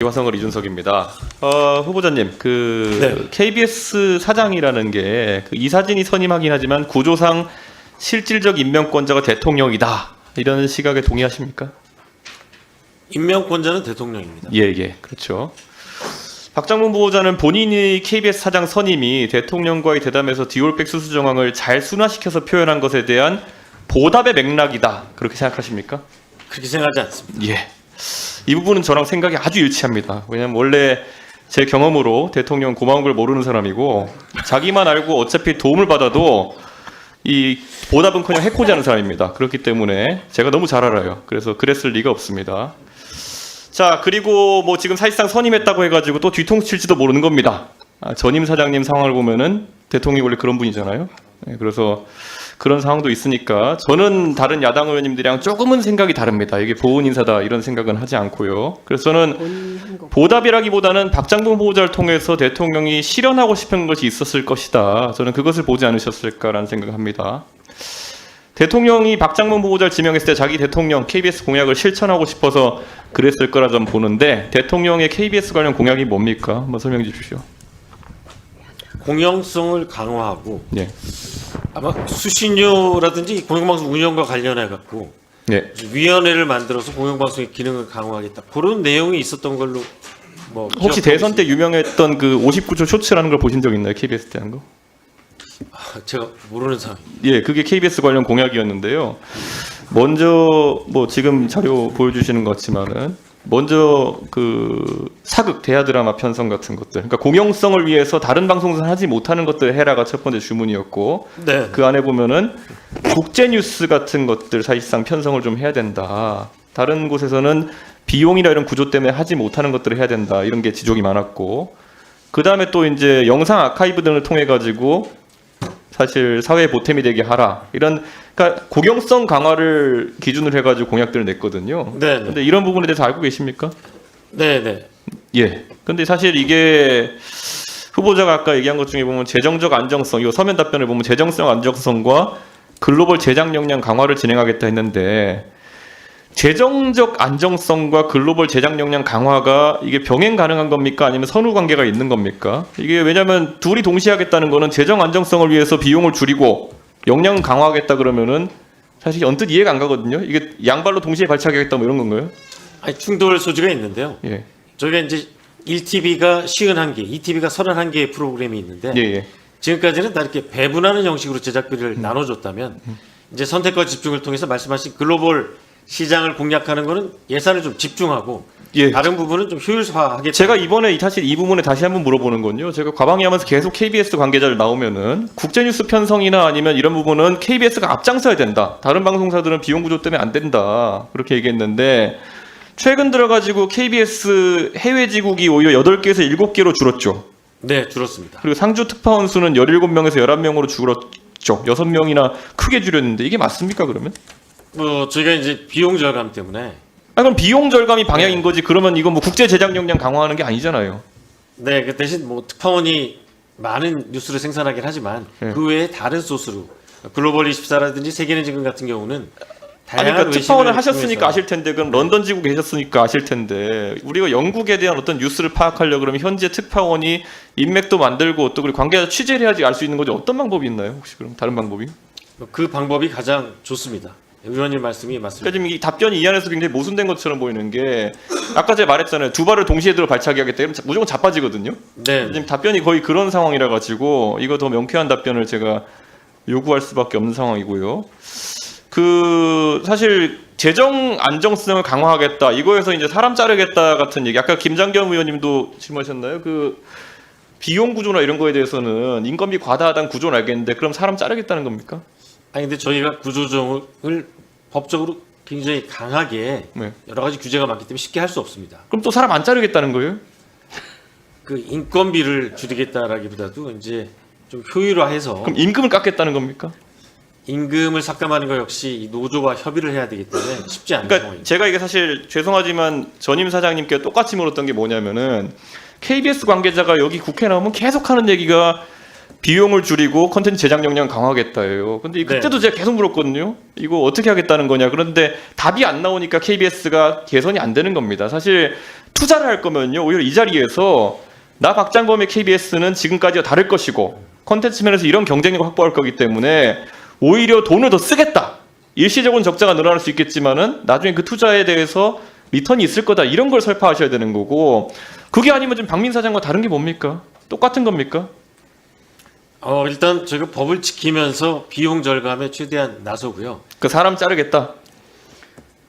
화성을 이준석입니다. 후보자님, 네. KBS 사장이라는 게 이 사진이 선임하긴 하지만 구조상 실질적 임명권자가 대통령이다. 이런 시각에 동의하십니까? 임명권자는 대통령입니다. 예, 그렇죠. 박장문 후보자는 본인이 KBS 사장 선임이 대통령과의 대담에서 디올백 수수 정황을 잘 순화시켜서 표현한 것에 대한 보답의 맥락이다. 그렇게 생각하십니까? 그렇게 생각하지 않습니다. 예. 이 부분은 저랑 생각이 아주 일치합니다. 왜냐면 원래 제 경험으로 대통령 고마운 걸 모르는 사람이고 자기만 알고 어차피 도움을 받아도 이 보답은커녕 해코지하는 사람입니다. 그렇기 때문에 제가 너무 잘 알아요. 그래서 그랬을 리가 없습니다. 자, 그리고 뭐 지금 사실상 선임했다고 해가지고 또 뒤통수 칠지도 모르는 겁니다. 전임 사장님 상황을 보면은 대통령이 원래 그런 분이잖아요. 네, 그래서 그런 상황도 있으니까 저는 다른 야당 의원님들이랑 조금은 생각이 다릅니다. 이게 보훈 인사다 이런 생각은 하지 않고요. 그래서 저는 보답이라기보다는 박장문 후보자를 통해서 대통령이 실현하고 싶은 것이 있었을 것이다. 저는 그것을 보지 않으셨을까라는 생각을 합니다. 대통령이 박장문 후보자를 지명했을 때 자기 대통령 KBS 공약을 실천하고 싶어서 그랬을 거라 좀 보는데 대통령의 KBS 관련 공약이 뭡니까? 한번 설명해 주십시오. 공영성을 강화하고 예. 아마 수신료라든지 공영방송 운영과 관련해 갖고 예. 위원회를 만들어서 공영방송의 기능을 강화하겠다. 그런 내용이 있었던 걸로 뭐 혹시 기억하고 대선 때 유명했던 그 59초 쇼츠라는 걸 보신 적 있나요? KBS 때 한 거? 제가 모르는 상황입니다. 예, 그게 KBS 관련 공약이었는데요. 먼저 뭐 지금 자료 보여주시는 것 같지만은 먼저 그 사극 대하 드라마 편성 같은 것들, 그러니까 공영성을 위해서 다른 방송사는 하지 못하는 것들 해라가 첫 번째 주문이었고, 네. 그 안에 보면은 국제 뉴스 같은 것들 사실상 편성을 좀 해야 된다. 다른 곳에서는 비용이나 이런 구조 때문에 하지 못하는 것들을 해야 된다. 이런 게 지적이 많았고, 그 다음에 또 이제 영상 아카이브 등을 통해 가지고 사실 사회에 보탬이 되게 하라. 이런 그러니까 공영성 강화를 기준으로 해가지고 공약들을 냈거든요. 네. 근데 이런 부분에 대해서 알고 계십니까? 네. 예. 근데 사실 이게 후보자가 아까 얘기한 것 중에 보면 재정적 안정성, 이거 서면 답변을 보면 재정성 안정성과 글로벌 제작 역량 강화를 진행하겠다 했는데 재정적 안정성과 글로벌 제작 역량 강화가 이게 병행 가능한 겁니까? 아니면 선후 관계가 있는 겁니까? 이게 왜냐하면 둘이 동시에 하겠다는 거는 재정 안정성을 위해서 비용을 줄이고 역량을 강화하겠다 그러면은 사실 언뜻 이해가 안 가거든요. 이게 양발로 동시에 발차기하겠다 뭐 이런 건가요? 아니 충돌 소지가 있는데요. 예. 저희가 이제 1TV가 51개, 2TV가 31개의 프로그램이 있는데 예. 지금까지는 다 이렇게 배분하는 형식으로 제작비를 나눠줬다면 이제 선택과 집중을 통해서 말씀하신 글로벌 시장을 공략하는 거는 예산을 좀 집중하고 예. 다른 부분은 좀 효율화하겠다. 제가 이번에 사실 이 부분에 다시 한번 물어보는 건요. 제가 과방위하면서 계속 KBS 관계자들 나오면은 국제뉴스 편성이나 아니면 이런 부분은 KBS가 앞장서야 된다. 다른 방송사들은 비용 구조 때문에 안 된다. 그렇게 얘기했는데 최근 들어가지고 KBS 해외 지국이 오히려 8개에서 7개로 줄었죠. 네, 줄었습니다. 그리고 상주 특파원 수는 17명에서 11명으로 줄었죠. 6명이나 크게 줄였는데 이게 맞습니까 그러면? 저희가 이제 비용 절감 때문에 그럼 비용 절감이 방향인 거지. 그러면 이거 뭐 국제 제작 역량 강화하는 게 아니잖아요. 네, 그 대신 뭐 특파원이 많은 뉴스를 생산하긴 하지만 네. 그 외에 다른 소스로 글로벌 24라든지 세계는 지금 같은 경우는 아니, 다양한 그러니까 특파원을 외신을 하셨으니까 통해서 아실 텐데 그럼 런던 지국 계셨으니까 아실 텐데 우리가 영국에 대한 어떤 뉴스를 파악하려 그러면 현재 특파원이 인맥도 만들고 또 그리고 관계자 취재를 해야지 알 수 있는 거죠. 어떤 방법이 있나요? 혹시 그럼 다른 방법이? 그 방법이 가장 좋습니다. 의원님 말씀이 그러니까 맞습니다. 지금 이 답변이 이 안에서 굉장히 모순된 것처럼 보이는 게 아까 제가 말했잖아요. 두 발을 동시에 들어 발차기 하겠다. 이러면 무조건 자빠지거든요. 네, 지금 답변이 거의 그런 상황이라 가지고 이거 더 명쾌한 답변을 제가 요구할 수밖에 없는 상황이고요. 그 사실 재정 안정성을 강화하겠다. 이거에서 이제 사람 자르겠다 같은 얘기. 아까 김장겸 의원님도 질문하셨나요? 그 비용 구조나 이런 거에 대해서는 인건비 과다하다는 구조는 알겠는데 그럼 사람 자르겠다는 겁니까? 아니 근데 저희가 구조조정을 법적으로 굉장히 강하게 네. 여러 가지 규제가 많기 때문에 쉽게 할 수 없습니다. 그럼 또 사람 안 자르겠다는 거예요? 그 인건비를 줄이겠다라기보다도 이제 좀 효율화해서 그럼 임금을 깎겠다는 겁니까? 임금을 삭감하는 것 역시 이 노조와 협의를 해야 되기 때문에 쉽지 않은 그러니까 상황입니다. 제가 이게 사실 죄송하지만 전임 사장님께 똑같이 물었던 게 뭐냐면은 KBS 관계자가 여기 국회 나오면 계속 하는 얘기가 비용을 줄이고 컨텐츠 제작 역량 강화하겠다예요. 근데 그때도 제가 계속 물었거든요. 이거 어떻게 하겠다는 거냐. 그런데 답이 안 나오니까 KBS가 개선이 안 되는 겁니다. 사실 투자를 할 거면요. 오히려 이 자리에서 나 박장범의 KBS는 지금까지와 다를 것이고 컨텐츠 면에서 이런 경쟁력을 확보할 거기 때문에 오히려 돈을 더 쓰겠다. 일시적으로는 적자가 늘어날 수 있겠지만은 나중에 그 투자에 대해서 리턴이 있을 거다. 이런 걸 설파하셔야 되는 거고 그게 아니면 지금 박민 사장과 다른 게 뭡니까? 똑같은 겁니까? 일단 저희가 법을 지키면서 비용 절감에 최대한 나서고요. 그 사람 자르겠다.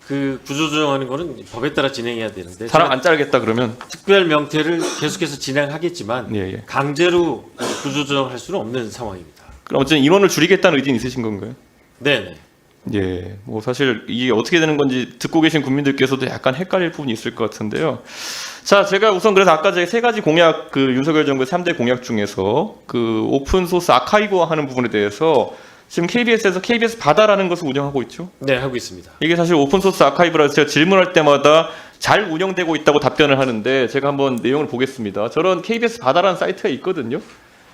그 구조조정하는 거는 법에 따라 진행해야 되는데 사람 안 자르겠다 그러면 특별 명태를 계속해서 진행하겠지만 예. 강제로 구조조정할 수는 없는 상황입니다. 그럼 어쨌든 인원을 줄이겠다는 의지는 있으신 건가요? 네네. 예, 뭐 사실 이게 어떻게 되는 건지 듣고 계신 국민들께서도 약간 헷갈릴 부분이 있을 것 같은데요. 자, 제가 우선 그래서 아까 제 세 가지 공약, 그 윤석열 정부의 3대 공약 중에서 그 오픈 소스 아카이브화 하는 부분에 대해서 지금 KBS에서 KBS 바다라는 것을 운영하고 있죠. 네, 하고 있습니다. 이게 사실 오픈 소스 아카이브라서 제가 질문할 때마다 잘 운영되고 있다고 답변을 하는데 제가 한번 내용을 보겠습니다. 저런 KBS 바다라는 사이트가 있거든요.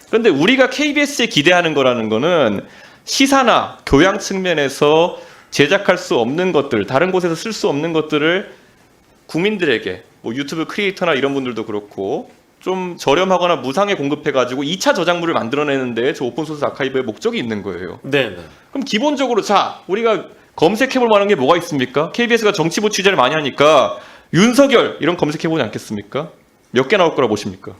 그런데 우리가 KBS에 기대하는 거라는 거는 시사나 교양 측면에서 제작할 수 없는 것들, 다른 곳에서 쓸 수 없는 것들을 국민들에게 뭐 유튜브 크리에이터나 이런 분들도 그렇고 좀 저렴하거나 무상에 공급해가지고 2차 저작물을 만들어내는데 저 오픈소스 아카이브의 목적이 있는 거예요. 네. 그럼 기본적으로 자 우리가 검색해볼 만한 게 뭐가 있습니까? KBS가 정치부 취재를 많이 하니까 윤석열 이런 검색해보지 않겠습니까? 몇 개 나올 거라 보십니까?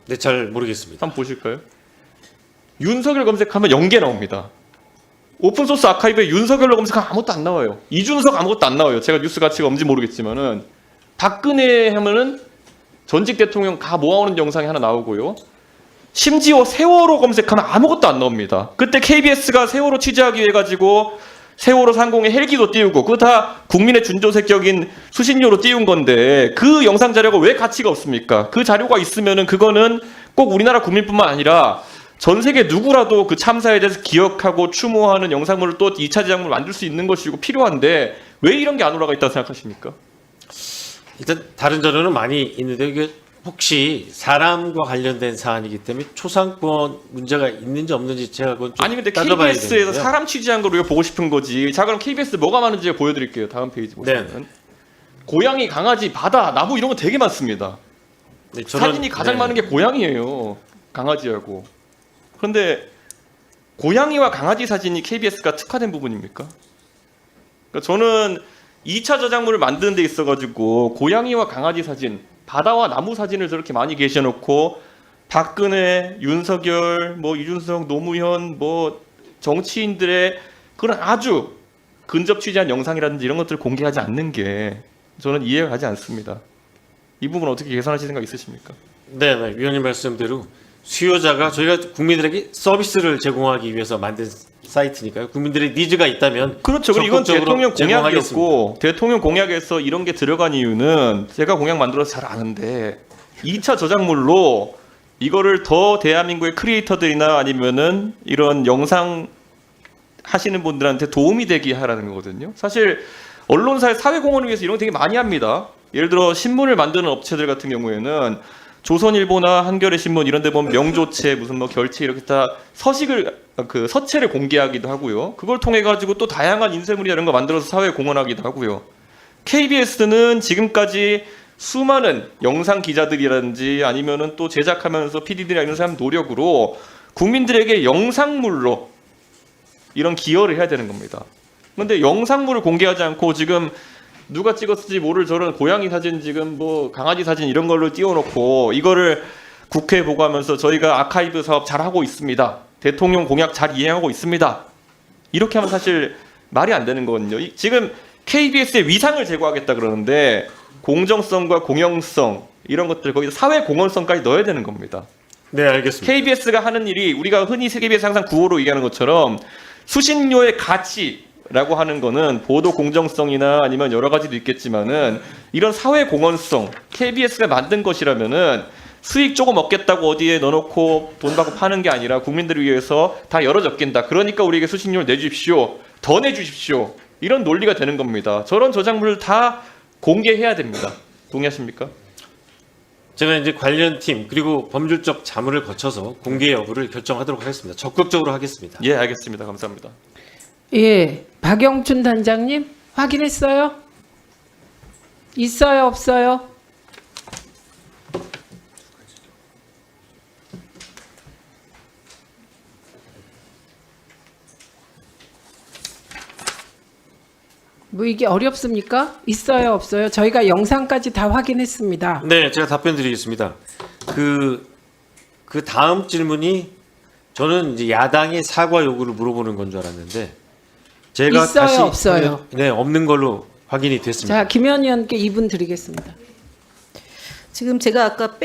네, 잘 모르겠습니다. 한번 보실까요? 윤석열 검색하면 0개 나옵니다. 오픈소스 아카이브에 윤석열로 검색하면 아무것도 안 나와요. 이준석 아무것도 안 나와요. 제가 뉴스 가치가 없는지 모르겠지만은 박근혜 하면은 전직 대통령 다 모아오는 영상이 하나 나오고요. 심지어 세월호 검색하면 아무것도 안 나옵니다. 그때 KBS가 세월호 취재하기 위해 가지고 세월호 상공에 헬기도 띄우고 그거 다 국민의 준조색격인 수신료로 띄운 건데 그 영상 자료가 왜 가치가 없습니까? 그 자료가 있으면은 그거는 꼭 우리나라 국민뿐만 아니라 전 세계 누구라도 그 참사에 대해서 기억하고 추모하는 영상물을 또 2차 제작물을 만들 수 있는 것이고 필요한데 왜 이런 게 안 올라가 있다고 생각하십니까? 일단 다른 자료는 많이 있는데 이게 혹시 사람과 관련된 사안이기 때문에 초상권 문제가 있는지 없는지 제가 그건 좀 아니 근데 따져봐야 KBS에서 되는데요. 사람 취재한 걸 우리가 보고 싶은 거지. 자 그럼 KBS 뭐가 많은지 제가 보여드릴게요. 다음 페이지 보시면 네. 고양이, 강아지, 바다, 나무 이런 거 되게 많습니다. 네, 사진이 가장 많은 게 고양이에요. 강아지하고. 그런데 고양이와 강아지 사진이 KBS가 특화된 부분입니까? 그러니까 저는 2차 저작물을 만드는 데 있어가지고 고양이와 강아지 사진, 바다와 나무 사진을 저렇게 많이 계셔놓고 박근혜, 윤석열, 뭐 이준석, 노무현, 뭐 정치인들의 그런 아주 근접 취재한 영상이라든지 이런 것들을 공개하지 않는 게 저는 이해가 가지 않습니다. 이 부분 어떻게 계산하실 생각 있으십니까? 네, 위원님 말씀대로 수요자가 저희가 국민들에게 서비스를 제공하기 위해서 만든 사이트니까요. 국민들의 니즈가 있다면 그렇죠. 그리고 이건 적극적으로 대통령 공약이었고 제공하겠습니다. 대통령 공약에서 이런 게 들어간 이유는 제가 공약 만들어서 잘 아는데 2차 저작물로 이거를 더 대한민국의 크리에이터들이나 아니면은 이런 영상 하시는 분들한테 도움이 되게 하라는 거거든요. 사실 언론사의 사회공헌을 위해서 이런 거 되게 많이 합니다. 예를 들어 신문을 만드는 업체들 같은 경우에는 조선일보나 한겨레 신문 이런 데 보면 명조체 무슨 뭐 결체 이렇게 다 서식을 그 서체를 공개하기도 하고요. 그걸 통해 가지고 또 다양한 인쇄물이 이런 거 만들어서 사회에 공헌하기도 하고요. KBS는 지금까지 수많은 영상 기자들이라든지 아니면은 또 제작하면서 PD들이나 이런 사람 노력으로 국민들에게 영상물로 이런 기여를 해야 되는 겁니다. 그런데 영상물을 공개하지 않고 지금 누가 찍었을지 모를 저런 고양이 사진 지금 뭐 강아지 사진 이런 걸로 띄워놓고 이거를 국회에 보고하면서 저희가 아카이브 사업 잘하고 있습니다. 대통령 공약 잘 이행하고 있습니다. 이렇게 하면 사실 말이 안 되는 거거든요. 지금 KBS의 위상을 제고하겠다 그러는데 공정성과 공영성 이런 것들 거기서 사회 공헌성까지 넣어야 되는 겁니다. 네, 알겠습니다. KBS가 하는 일이 우리가 흔히 KBS 항상 구호로 얘기하는 것처럼 수신료의 가치라고 하는 거는 보도 공정성이나 아니면 여러 가지도 있겠지만은 이런 사회 공헌성 KBS가 만든 것이라면은 수익 조금 얻겠다고 어디에 넣어놓고 돈 받고 파는 게 아니라 국민들을 위해서 다 열어젖긴다. 그러니까 우리에게 수신료를 내주십시오. 더 내주십시오. 이런 논리가 되는 겁니다. 저런 저작물을 다 공개해야 됩니다. 동의하십니까? 제가 이제 관련 팀 그리고 법률적 자문을 거쳐서 공개 여부를 결정하도록 하겠습니다. 적극적으로 하겠습니다. 예, 알겠습니다. 감사합니다. 예, 박영춘 단장님 확인했어요? 있어요, 없어요? 뭐 이게 어렵습니까? 있어요, 없어요? 저희가 영상까지 다 확인했습니다. 네, 제가 답변 드리겠습니다. 그 다음 질문이 저는 이제 야당의 사과 요구를 물어보는 건 줄 알았는데 제가 있어요, 다시 없어요? 네, 없는 걸로 확인이 됐습니다. 자, 김현 의원께 2분 드리겠습니다. 지금 제가 아까